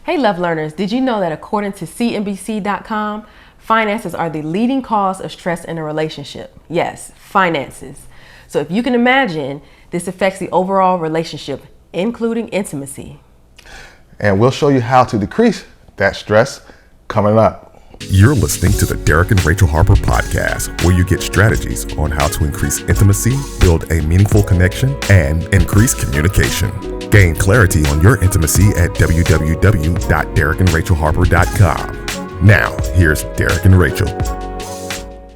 Hey, love learners, did you know that according to CNBC.com, finances are the leading cause of stress in a relationship? Yes, finances. So if you can imagine, this affects the overall relationship, including intimacy. And we'll show you how to decrease that stress coming up. You're listening to the Derrick and Rachel Harper podcast, where you get strategies on how to increase intimacy, build a meaningful connection, and increase communication. Gain clarity on your intimacy at www.derrickandrachelharper.com. Now, here's Derrick and Rachel.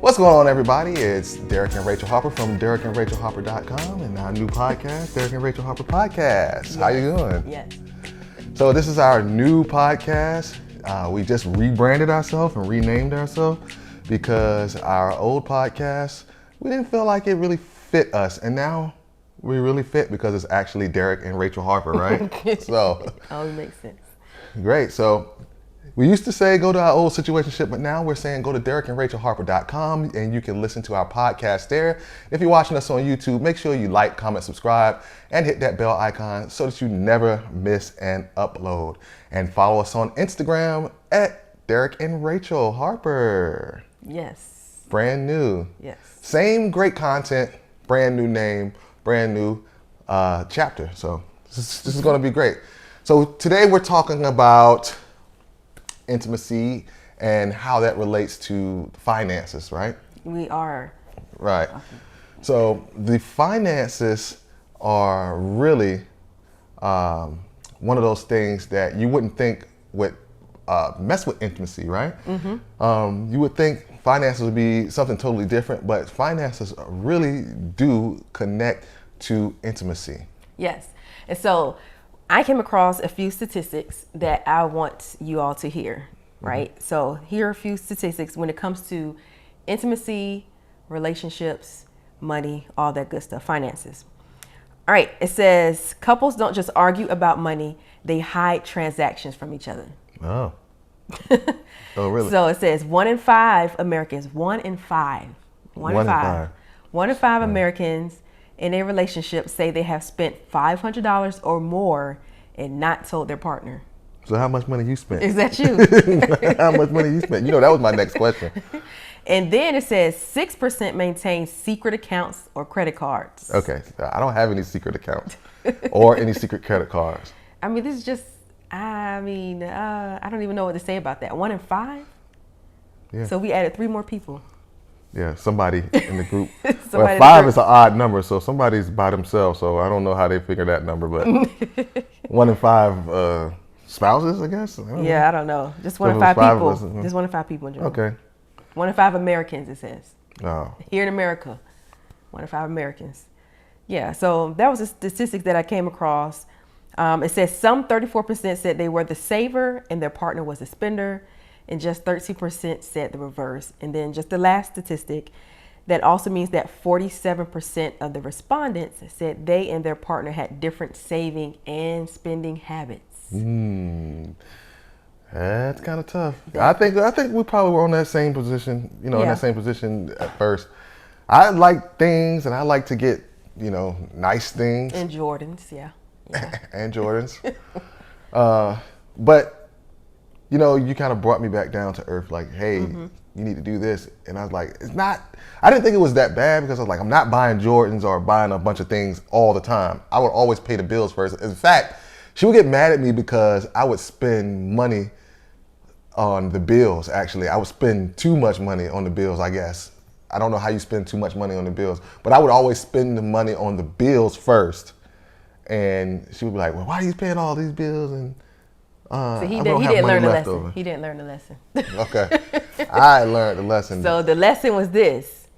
What's going on, everybody? It's Derrick and Rachel Harper from derrickandrachelharper.com and our new podcast, Derrick and Rachel Harper Podcast. Yes. How you doing? Yes. So this is our new podcast. We just rebranded ourselves and renamed ourselves because our old podcast, we didn't feel like it really fit us. And now we really fit because it's actually Derrick and Rachel Harper, right? So, it makes sense. Great. So we used to say go to our old situationship, but now we're saying go to derrickandrachelharper.com and you can listen to our podcast there. If you're watching us on YouTube, make sure you like, comment, subscribe, and hit that bell icon so that you never miss an upload. And follow us on Instagram at Derrick and Rachel Harper. Yes. Brand new. Yes. Same great content, brand new name, brand new chapter. So this is going to be great. So today we're talking about intimacy and how that relates to finances, right? We are. Right. So the finances are really one of those things that you wouldn't think would mess with intimacy, right? Mm-hmm. You would think finances would be something totally different, but finances really do connect to intimacy. Yes. And so I came across a few statistics that I want you all to hear, right? Mm-hmm. So here are a few statistics when it comes to intimacy, relationships, money, all that good stuff, finances. All right, it says couples don't just argue about money, they hide transactions from each other. Oh. Oh, really? So it says 1 in 5 Americans, 1 in 5 Americans in a relationship say they have spent $500 or more and not told their partner. So how much money you spent? Is that you? How much money you spent? You know, that was my next question. And then it says 6% maintain secret accounts or credit cards. Okay, so I don't have any secret accounts or any secret credit cards. I mean, this is just, I don't even know what to say about that. 1 in 5? Yeah. So we added 3 more people. Yeah, somebody in the group. Well, 5 is an odd number, so somebody's by themselves. So I don't know how they figure that number, but 1 in 5 spouses, I guess. I don't know. Just 1 in 5 people. Just 1 in 5 people in general. Okay. 1 in 5 Americans, it says. Oh. Here in America, 1 in 5 Americans. Yeah. So that was a statistic that I came across. It says some 34% said they were the saver and their partner was the spender. And just 13% said the reverse. And then just the last statistic, that also means that 47% of the respondents said they and their partner had different saving and spending habits. That's kind of tough. I think we probably were on that same position, in that same position at first. I like things and I like to get, nice things. And Jordans, yeah. And Jordans. But you kind of brought me back down to earth, like, hey, you need to do this. And I was like, I didn't think it was that bad because I was like, I'm not buying Jordans or buying a bunch of things all the time. I would always pay the bills first. In fact, she would get mad at me because I would spend money on the bills, actually. I would spend too much money on the bills, I guess. I don't know how you spend too much money on the bills, but I would always spend the money on the bills first. And she would be like, well, why are you paying all these bills? And so he didn't learn the lesson. He didn't learn the lesson. Okay. I learned the lesson. So the lesson was this.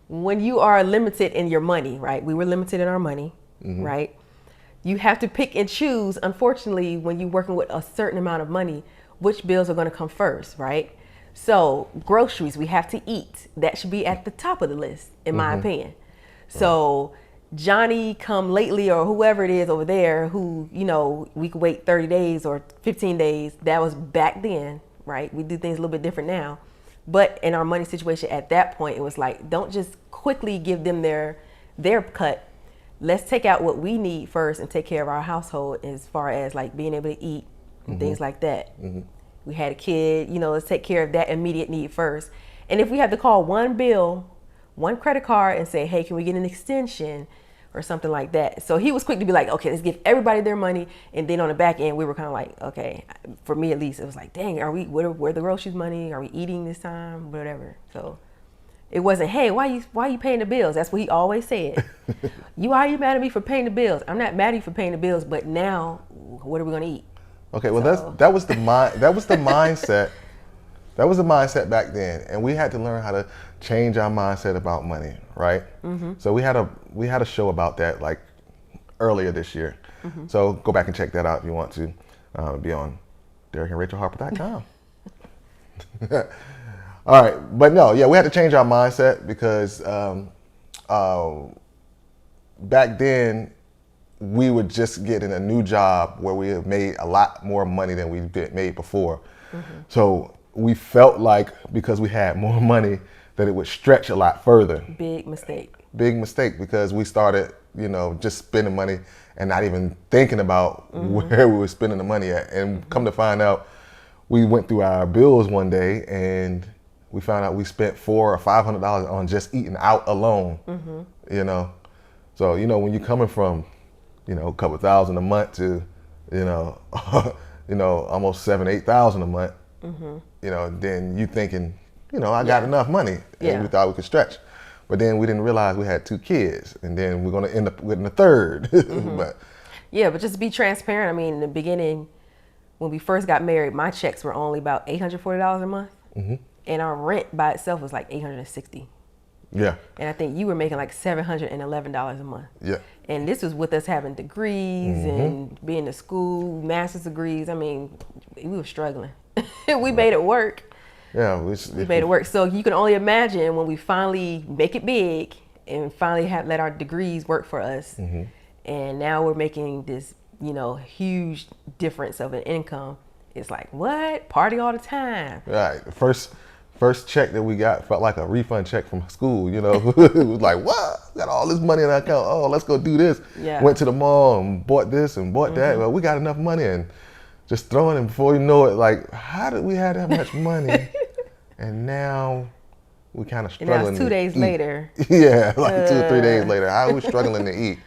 When you are limited in your money, right? We were limited in our money, right? You have to pick and choose, unfortunately, when you're working with a certain amount of money, which bills are going to come first, right? So groceries, we have to eat. That should be at the top of the list, in my opinion. So Johnny come lately or whoever it is over there who, we could wait 30 days or 15 days. That was back then, right? We do things a little bit different now. But in our money situation at that point, it was like, don't just quickly give them their cut. Let's take out what we need first and take care of our household as far as like being able to eat, and things like that. We had a kid, let's take care of that immediate need first. And if we have to call one bill, one credit card and say, hey, can we get an extension or something like that? So he was quick to be like, okay, let's give everybody their money. And then on the back end, we were kind of like, okay, for me at least, it was like, dang, where the groceries money? Are we eating this time? Whatever. So it wasn't, hey, why you paying the bills? That's what he always said. Why are you mad at me for paying the bills? I'm not mad at you for paying the bills, but now what are we gonna eat? Okay, well that was the mindset. That was the mindset back then, and we had to learn how to change our mindset about money, right? So we had a show about that like earlier this year. So go back and check that out if you want to. It'll be on DerrickandRachelHarper.com. All right, but no, yeah, we had to change our mindset because back then we were just getting a new job where we had made a lot more money than we made before. So we felt like because we had more money that it would stretch a lot further. Big mistake because we started, just spending money and not even thinking about where we were spending the money at. And come to find out, we went through our bills one day and we found out we spent $400 or $500 on just eating out alone. So when you're coming from a couple thousand a month to almost $7,000-8,000 a month, then you thinking, I got enough money, and we thought we could stretch. But then we didn't realize we had 2 kids, and then we're going to end up with a third. But just to be transparent, I mean, in the beginning, when we first got married, my checks were only about $840 a month, and our rent by itself was like $860. Yeah. And I think you were making like $711 a month. Yeah. And this was with us having degrees and being to school, master's degrees. I mean, we were struggling. We made it work. Yeah, we made it work. So you can only imagine when we finally make it big and finally let our degrees work for us. And now we're making this, huge difference of an income. It's like, what? Party all the time. Right. First check that we got felt like a refund check from school, It was like, what? Got all this money in our account. Oh, let's go do this. Yeah. Went to the mall and bought this and bought that. Well, we got enough money and just throwing it before you know it, like, how did we have that much money? And now we kind of struggling. And now it's 2 days later. Yeah, like 2 or 3 days later. How are we struggling to eat?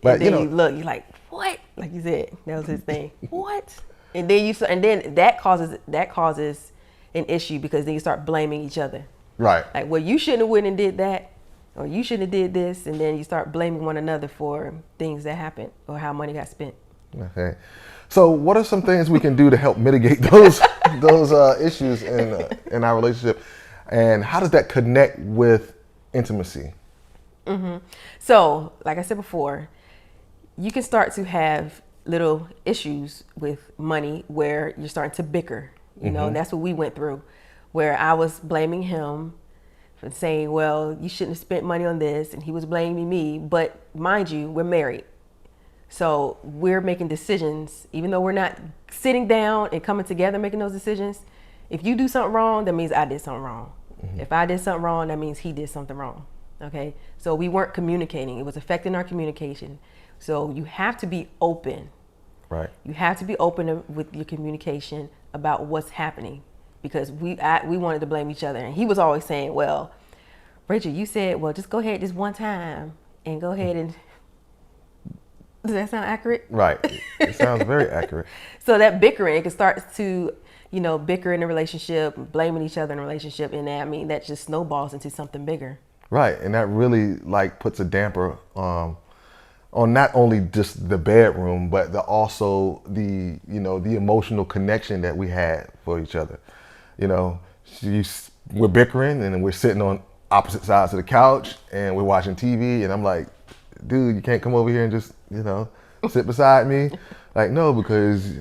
But and then you look, you're like, what? Like you said, that was his thing. What? And then that causes an issue because then you start blaming each other. Right. Like, well, you shouldn't have went and did that, or you shouldn't have did this, and then you start blaming one another for things that happened or how money got spent. Okay. So what are some things we can do to help mitigate those issues in our relationship, and how does that connect with intimacy? So, like I said before, you can start to have little issues with money where you're starting to bicker. And that's what we went through, where I was blaming him for saying, well, you shouldn't have spent money on this, and he was blaming me. But mind you, we're married. So we're making decisions, even though we're not sitting down and coming together making those decisions. If you do something wrong, that means I did something wrong. If I did something wrong, that means he did something wrong. Okay? So we weren't communicating. It was affecting our communication. So you have to be open. Right. You have to be open with your communication about what's happening, because we wanted to blame each other. And he was always saying, well, Rachel, you said, well, just go ahead this one time and go ahead and... Does that sound accurate? Right. It sounds very accurate. So that bickering, it can start to, bicker in a relationship, blaming each other in a relationship. And that just snowballs into something bigger. Right. And that really puts a damper on not only just the bedroom, but also the emotional connection that we had for each other. We're bickering and we're sitting on opposite sides of the couch and we're watching TV, and I'm like, dude, you can't come over here and just, sit beside me. Like, no, because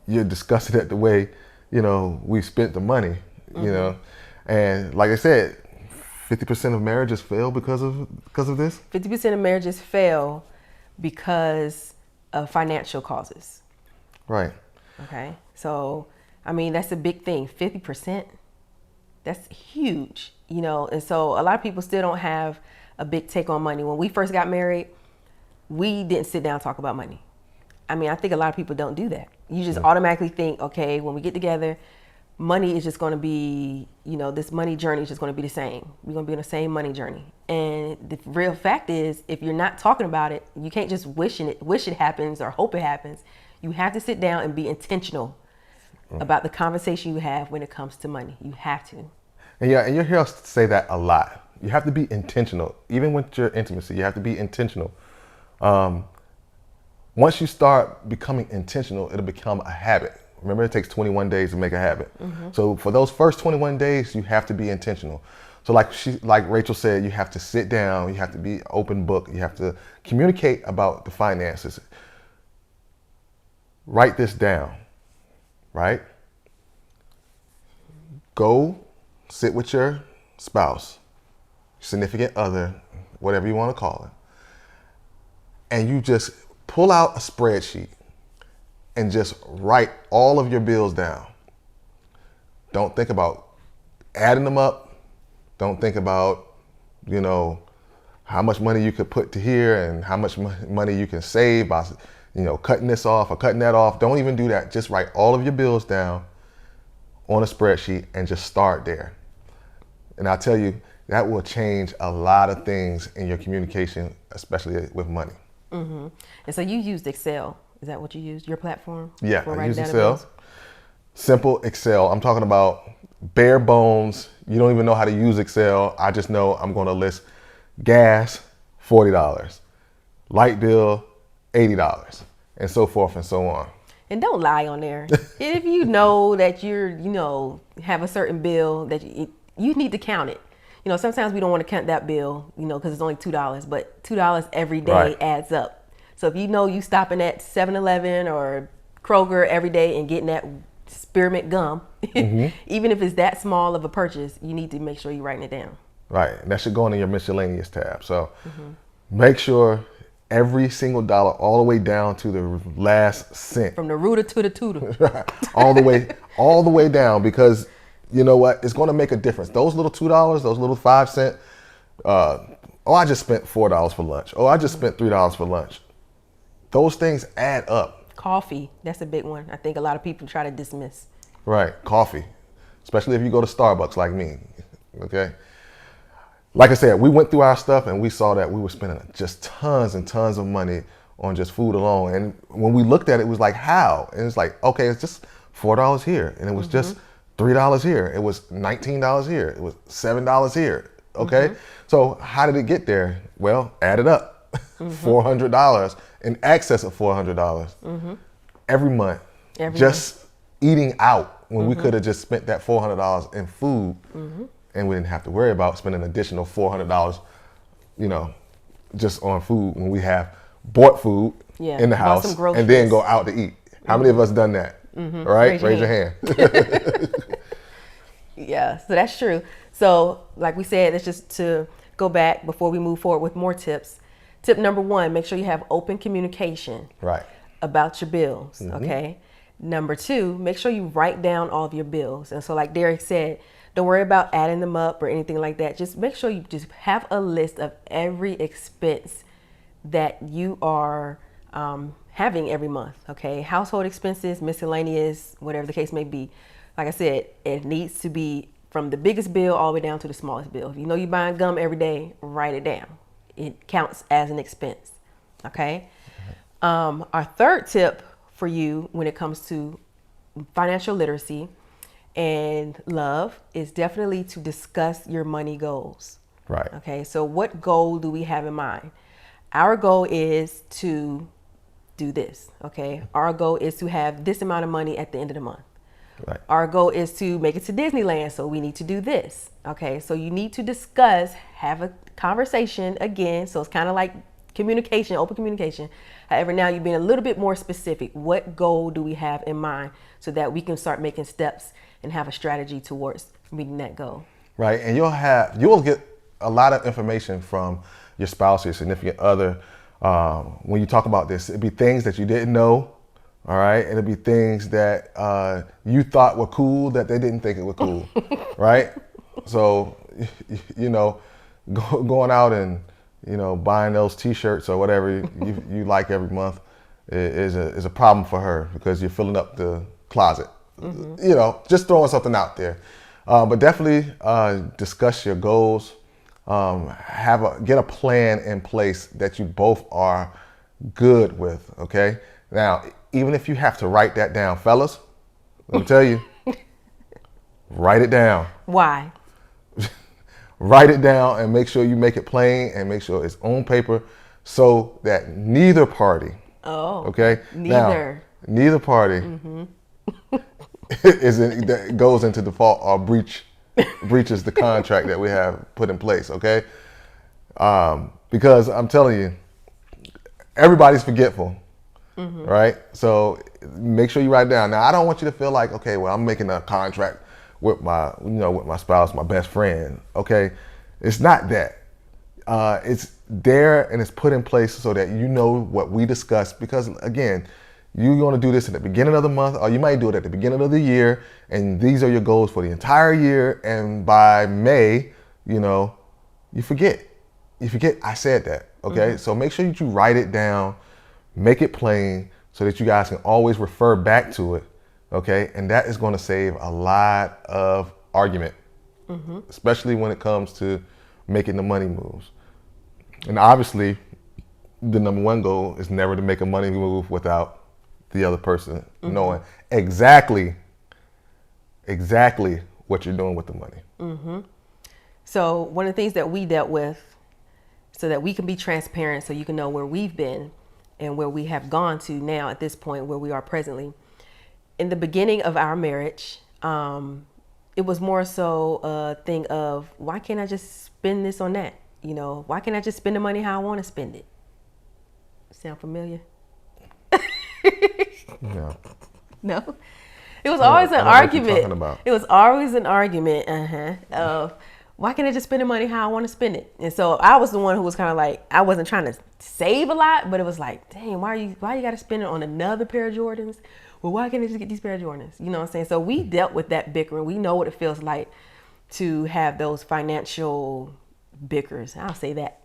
you're disgusted at the way, we spent the money, and like I said, 50% of marriages fail because of this? 50% of marriages fail because of financial causes. Right. Okay. So, that's a big thing. 50%, that's huge, and so a lot of people still don't have a big take on money. When we first got married, we didn't sit down and talk about money. I think a lot of people don't do that. You just automatically think, okay, when we get together, money is just going to be, this money journey is just going to be the same. We're going to be on the same money journey. And the real fact is, if you're not talking about it, you can't just wish it happens or hope it happens. You have to sit down and be intentional about the conversation you have when it comes to money. You have to. And you'll hear us say that a lot. You have to be intentional. Even with your intimacy, you have to be intentional. Once you start becoming intentional, it'll become a habit. Remember, it takes 21 days to make a habit. So for those first 21 days, you have to be intentional. So like Rachel said, you have to sit down, you have to be open book, you have to communicate about the finances. Write this down, right? Go sit with your spouse, significant other, whatever you want to call it, and you just pull out a spreadsheet and just write all of your bills down. Don't think about adding them up. Don't think about, how much money you could put to here and how much money you can save by, cutting this off or cutting that off. Don't even do that. Just write all of your bills down on a spreadsheet and just start there. And I'll tell you, that will change a lot of things in your communication, especially with money. And so you used Excel. Is that what you used, your platform? Yeah, I use Excel. Simple Excel. I'm talking about bare bones. You don't even know how to use Excel. I just know I'm going to list gas, $40, light bill, $80, and so forth and so on. And don't lie on there. If you know that you're, have a certain bill that you need to count it. Sometimes we don't want to count that bill, because it's only $2, but $2 every day adds up. So if you stopping at 7-Eleven or Kroger every day and getting that spearmint gum, even if it's that small of a purchase, you need to make sure you're writing it down. Right. And that should go into your miscellaneous tab. So make sure every single dollar, all the way down to the last cent. From the rooter to the tutor. all the way down, because you know what? It's going to make a difference. Those little $2, those little 5 cent, I just spent $4 for lunch. Oh, I just spent $3 for lunch. Those things add up. Coffee, that's a big one. I think a lot of people try to dismiss. Right, coffee, especially if you go to Starbucks like me, okay? Like I said, we went through our stuff and we saw that we were spending just tons and tons of money on just food alone. And when we looked at it, it was like, how? And it's like, okay, it's just $4 here. And it was just $3 here. It was $19 here. It was $7 here, okay? So how did it get there? Well, add it up. $400, in excess of $400 every month, just eating out when we could have just spent that $400 in food, and we didn't have to worry about spending an additional $400, just on food when we have bought food in the house and then go out to eat. How many of us done that? All right, raise your hand. Yeah, so that's true. So like we said, it's just to go back before we move forward with more tips. Tip number 1, make sure you have open communication about your bills, okay? Number 2, make sure you write down all of your bills. And so like Derrick said, don't worry about adding them up or anything like that. Just make sure you just have a list of every expense that you are having every month, okay? Household expenses, miscellaneous, whatever the case may be. Like I said, it needs to be from the biggest bill all the way down to the smallest bill. If you know you're buying gum every day, write it down. It counts as an expense, okay? Our third tip for you when it comes to financial literacy and love is definitely to discuss your money goals. Right. Okay, so what goal do we have in mind? Our goal is to do this, okay? Our goal is to have this amount of money at the end of the month. Right. Our goal is to make it to Disneyland, so we need to do this. Okay, so you need to discuss, have a conversation again. So it's kind of like communication, open communication. However, now you're being a little bit more specific. What goal do we have in mind so that we can start making steps and have a strategy towards meeting that goal? Right, and you'll get a lot of information from your spouse or your significant other when you talk about this. It'd be things that you didn't know. All right, it'll be things that you thought were cool that they didn't think it was cool, right? So, going out and buying those T-shirts or whatever you like every month, is a problem for her because you're filling up the closet. You know, just throwing something out there. But definitely discuss your goals. Get a plan in place that you both are good with. Okay. Now, even if you have to write that down, fellas, let me tell you, write it down. Why? Write it down and make sure you make it plain and make sure it's on paper so that neither party. Neither. Now, neither party goes into default or breaches the contract that we have put in place. Okay, because I'm telling you, everybody's forgetful, right? So make sure you write it down. Now, I don't want you to feel like, okay, well, I'm making a contract with my spouse, my best friend. Okay, it's not that. It's there and it's put in place so that you know what we discussed. Because again, you're going to do this at the beginning of the month, or you might do it at the beginning of the year, and these are your goals for the entire year. And by May, you forget. You forget I said that. Okay, so make sure that you write it down, make it plain, so that you guys can always refer back to it. Okay, and that is going to save a lot of argument, especially when it comes to making the money moves. And obviously, the number one goal is never to make a money move without the other person knowing exactly what you're doing with the money. So one of the things that we dealt with, so that we can be transparent, so you can know where we've been and where we have gone to now at this point where we are presently. In the beginning of our marriage, it was more so a thing of, why can't I just spend this on that? Why can't I just spend the money how I want to spend it? Sound familiar? No. No? It was always an argument. About. It was always an argument of, why can't I just spend the money how I want to spend it? And so I was the one who was kind of like, I wasn't trying to save a lot, but it was like, dang, why you got to spend it on another pair of Jordans? Well, why can't I just get these pair of Jordans? You know what I'm saying? So we dealt with that bickering. We know what it feels like to have those financial bickers. I'll say that,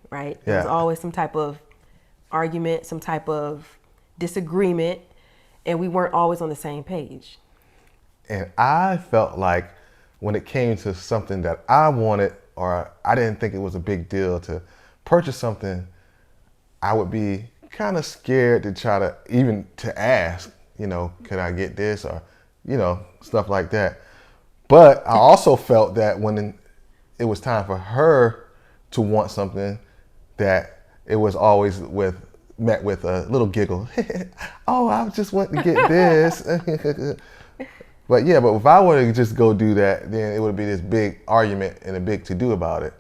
right? Yeah. There's always some type of argument, some type of disagreement, and we weren't always on the same page. And I felt like when it came to something that I wanted, or I didn't think it was a big deal to purchase something, I would be kind of scared to try to even to ask, could I get this, or, stuff like that. But I also felt that when it was time for her to want something, that it was always met with a little giggle. Oh, I just want to get this. But if I were to just go do that, then it would be this big argument and a big to-do about it.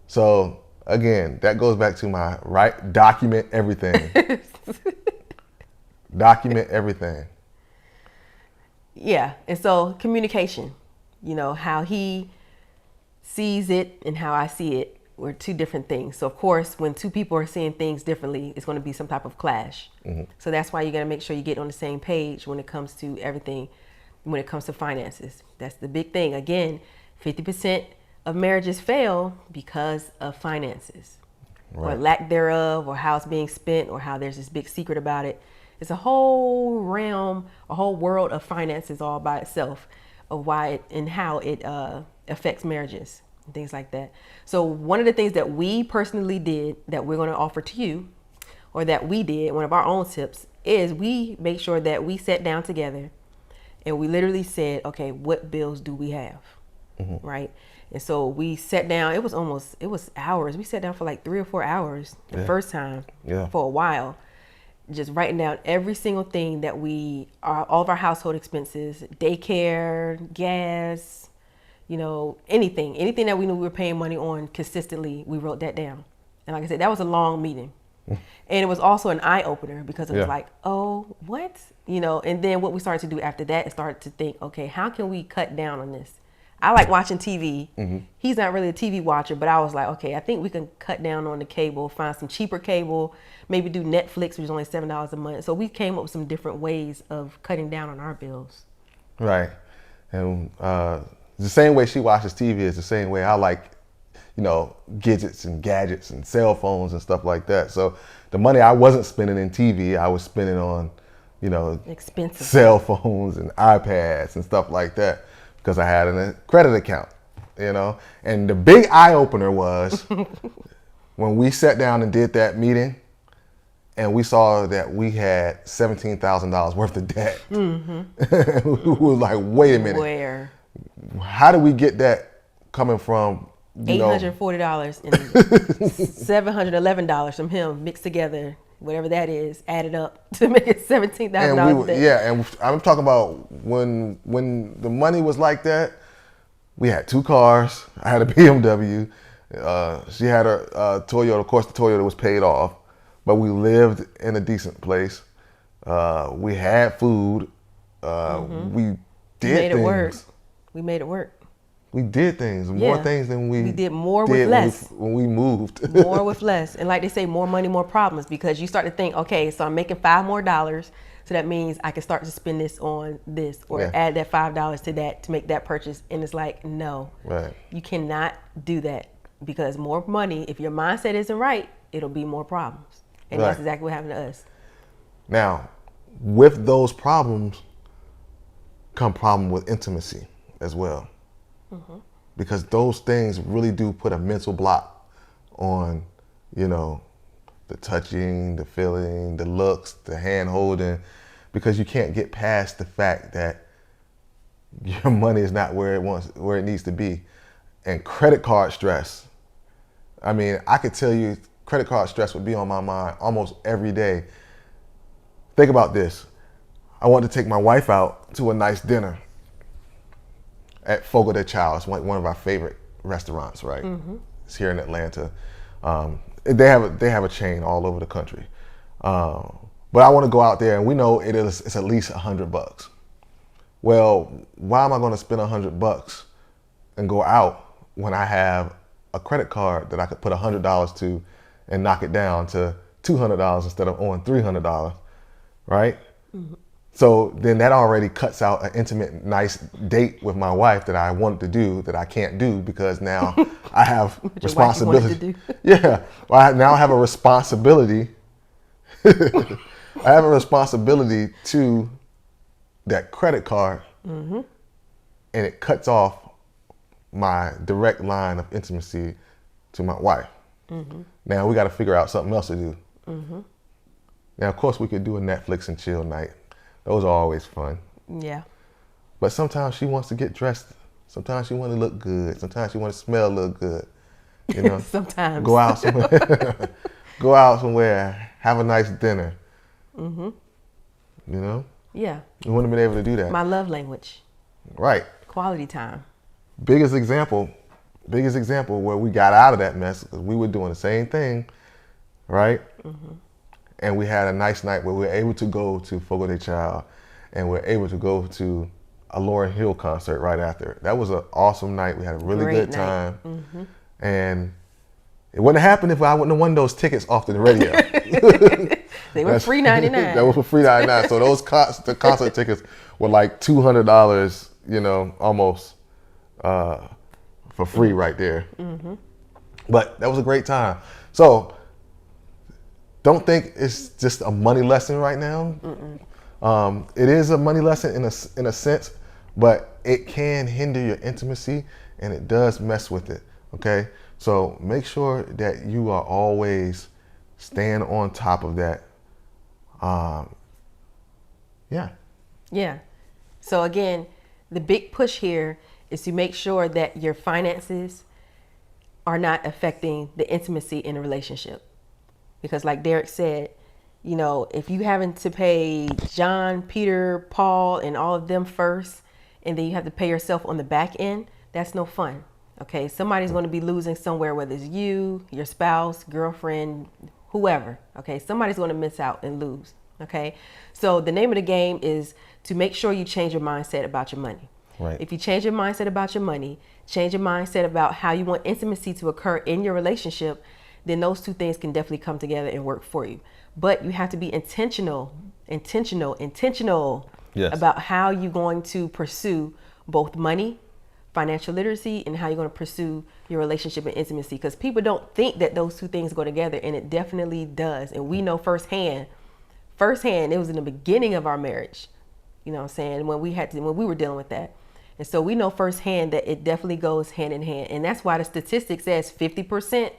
So again, that goes back to document everything. Document everything. Yeah, and so communication, how he sees it and how I see it were two different things. So of course, when two people are seeing things differently, it's going to be some type of clash. So that's why you got to make sure you get on the same page when it comes to everything, when it comes to finances. That's the big thing. Again, 50% of marriages fail because of finances, or lack thereof, or how it's being spent, or how there's this big secret about it. It's a whole realm, a whole world of finances all by itself, of why it and how it affects marriages and things like that. So one of the things that we personally did that we're going to offer to you, or that we did, one of our own tips, is we make sure that we sat down together and we literally said, okay, what bills do we have? Right? And so we sat down, it was hours. We sat down for like 3 or 4 hours the first time for a while, just writing down every single thing that all of our household expenses, daycare, gas, anything that we knew we were paying money on consistently, we wrote that down. And like I said, that was a long meeting. And it was also an eye opener because it was like, oh, what? And then what we started to do after that is started to think, okay, how can we cut down on this? I like watching TV. He's not really a TV watcher, but I was like, okay, I think we can cut down on the cable, find some cheaper cable, maybe do Netflix, which is only $7 a month. So we came up with some different ways of cutting down on our bills. Right. And the same way she watches TV is the same way I like gadgets and gadgets and cell phones and stuff like that. So the money I wasn't spending in TV, I was spending on, expensive cell phones and iPads and stuff like that because I had a credit account, And the big eye opener was when we sat down and did that meeting and we saw that we had $17,000 worth of debt. Mm-hmm. We were like, wait a minute. Where? How do we get that coming from, $840 and $711 from him mixed together, whatever that is, added up to make it $17,000. And I'm talking about when the money was like that, we had 2 cars. I had a BMW. She had a Toyota. Of course, the Toyota was paid off, but we lived in a decent place. We had food. We did things. We made it work. We did things, more things than we did more with less. When we moved. More with less. And like they say, more money, more problems, because you start to think, okay, so I'm making $5 more. So that means I can start to spend this on this or add that $5 to that to make that purchase. And it's like, no, you cannot do that, because more money, if your mindset isn't right, it'll be more problems. And that's exactly what happened to us. Now, with those problems come problem with intimacy as well. Mm-hmm. Because those things really do put a mental block on, the touching, the feeling, the looks, the hand holding, because you can't get past the fact that your money is not where it needs to be. And credit card stress. I mean, I could tell you credit card stress would be on my mind almost every day. Think about this. I want to take my wife out to a nice dinner at Fogo de Chao. It's one of our favorite restaurants, right? Mm-hmm. It's here in Atlanta. They have a chain all over the country. But I want to go out there, and we know it's at least $100. Well, why am I going to spend $100 and go out when I have a credit card that I could put $100 to and knock it down to $200 instead of on $300, right? Mm-hmm. So then that already cuts out an intimate, nice date with my wife that I wanted to do that I can't do because now I have responsibility. Yeah, well, I now have a responsibility. I have a responsibility to that credit card, and it cuts off my direct line of intimacy to my wife. Mm-hmm. Now we got to figure out something else to do. Mm-hmm. Now, of course, we could do a Netflix and chill night. Those are always fun. Yeah. But sometimes she wants to get dressed. Sometimes she wants to look good. Sometimes she wants to smell a little good. Sometimes. Go out somewhere. Go out somewhere. Have a nice dinner. Mm-hmm. Yeah. You wouldn't have been able to do that. My love language. Right. Quality time. Biggest example where we got out of that mess, because we were doing the same thing, right? Mm-hmm. And we had a nice night where we were able to go to Fogo de Chao, and we were able to go to a Lauryn Hill concert right after. That was an awesome night. We had a really good time. Mm-hmm. And it wouldn't have happened if I wouldn't have won those tickets off the radio. They were free 99. That was for free 99. So those the concert tickets were like $200, almost for free right there. Mm-hmm. But that was a great time. So don't think it's just a money lesson right now. It is a money lesson in a sense, but it can hinder your intimacy, and it does mess with it. Okay, so make sure that you are always staying on top of that. Yeah. So again, the big push here is to make sure that your finances are not affecting the intimacy in a relationship. Because like Derrick said, if you having to pay John, Peter, Paul, and all of them first, and then you have to pay yourself on the back end, that's no fun. Okay, somebody's going to be losing somewhere, whether it's you, your spouse, girlfriend, whoever. Okay, somebody's going to miss out and lose. Okay, so the name of the game is to make sure you change your mindset about your money. Right. If you change your mindset about your money, change your mindset about how you want intimacy to occur in your relationship, then those two things can definitely come together and work for you. But you have to be intentional yes. about how you're going to pursue both money, financial literacy and how you're going to pursue your relationship and intimacy, because people don't think that those two things go together, and it definitely does. And we know firsthand, it was in the beginning of our marriage, you know what I'm saying, when we were dealing with that. And so we know firsthand that it definitely goes hand in hand. And that's why the statistic says 50%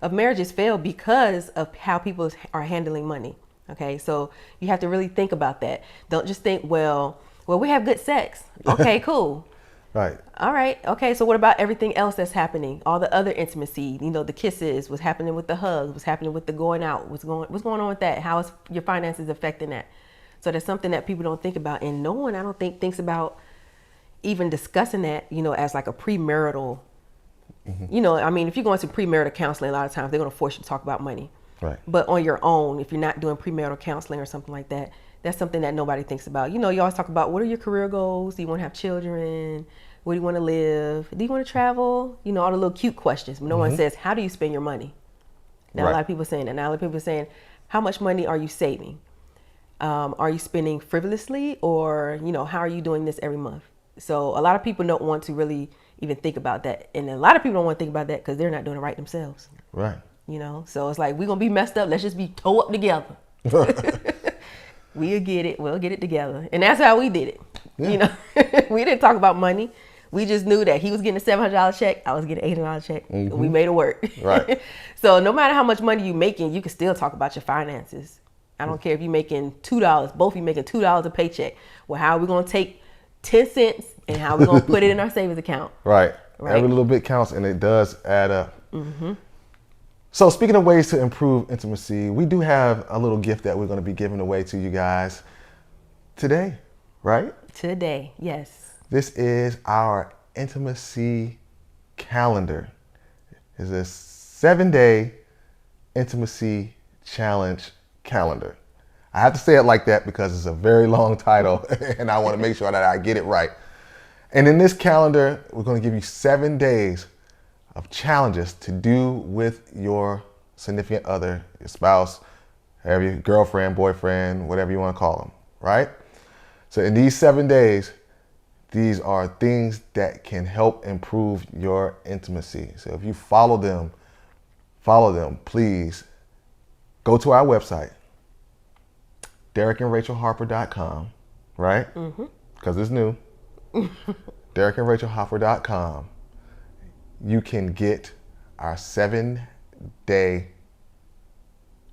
of marriages fail because of how people are handling money. Okay, so you have to really think about that. Don't just think, well, we have good sex. Okay, cool. Right. All right. Okay. So what about everything else that's happening? All the other intimacy, you know, the kisses, what's happening with the hugs, what's happening with the going out, what's going on with that? How is your finances affecting that? So that's something that people don't think about. And no one, I don't think, thinks about even discussing that, you know, as like a premarital, you know, I mean, if you're going to premarital counseling, a lot of times they're going to force you to talk about money. Right. But on your own, if you're not doing premarital counseling or something like that, that's something that nobody thinks about. You know, you always talk about, what are your career goals? Do you want to have children? Where do you want to live? Do you want to travel? You know, all the little cute questions. But no one says, how do you spend your money? Now, a lot of people are saying that. Now, a lot of people are saying, how much money are you saving? Are you spending frivolously, or, you know, how are you doing this every month? So a lot of people don't want to really even think about that. And a lot of people don't want to think about that because they're not doing it right themselves. Right. You know, so it's like, we're going to be messed up. Let's just be toe up together. We'll get it together. And that's how we did it. Yeah. You know, we didn't talk about money. We just knew that he was getting a $700 check. I was getting an $800 check. And we made it work. Right. So no matter how much money you're making, you can still talk about your finances. I don't care if you're making $2, both of you making $2 a paycheck. Well, how are we going to take 10 cents and how are we going to put it in our savings account? Right. Every little bit counts, and it does add up. So speaking of ways to improve intimacy, we do have a little gift that we're going to be giving away to you guys today, right? Today, yes. This is our intimacy calendar. It's a 7-day intimacy challenge calendar. I have to say it like that because it's a very long title and I want to make sure that I get it right. And in this calendar, we're going to give you 7 days of challenges to do with your significant other, your spouse, your girlfriend, boyfriend, whatever you want to call them, right? So in these 7 days, these are things that can help improve your intimacy. So if you follow them, please go to our website, DerrickandRachelHarper.com, right? Because it's new. DerrickandRachelHarper.com. You can get our 7-day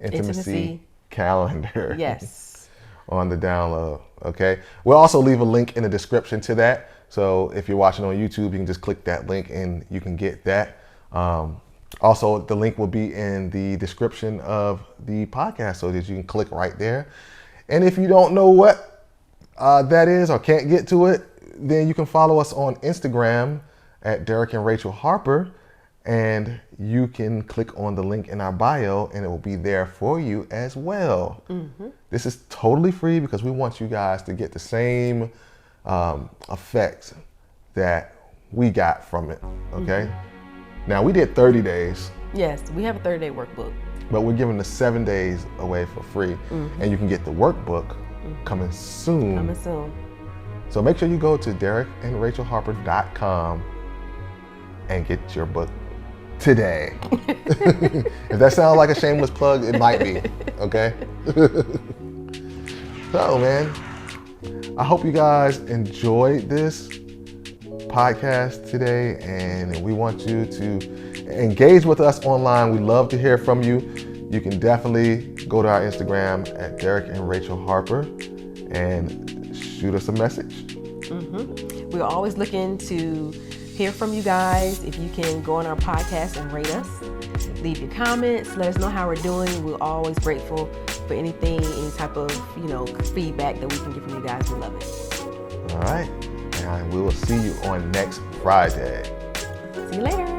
intimacy calendar. Yes. On the download, okay? We'll also leave a link in the description to that. So if you're watching on YouTube, you can just click that link and you can get that. Also, the link will be in the description of the podcast so that you can click right there. And if you don't know what that is or can't get to it, then you can follow us on Instagram at Derrick and Rachel Harper, and you can click on the link in our bio and it will be there for you as well. This is totally free because we want you guys to get the same effects that we got from it, okay? Now, we did 30 days. Yes, we have a 30-day workbook. But we're giving the 7 days away for free. And you can get the workbook coming soon. Coming soon. So make sure you go to DerrickandRachelHarper.com and get your book today. If that sounds like a shameless plug, it might be, okay? So, man, I hope you guys enjoyed this podcast today, and we want you to engage with us online. We love to hear from you. You can definitely go to our Instagram at Derrick and Rachel Harper and shoot us a message. We're always looking to hear from you guys. If you can go on our podcast and rate us, leave your comments, let us know how we're doing. We're always grateful for anything, any type of, feedback that we can get from you guys. We love it. All right. And we will see you on next Friday. See you later.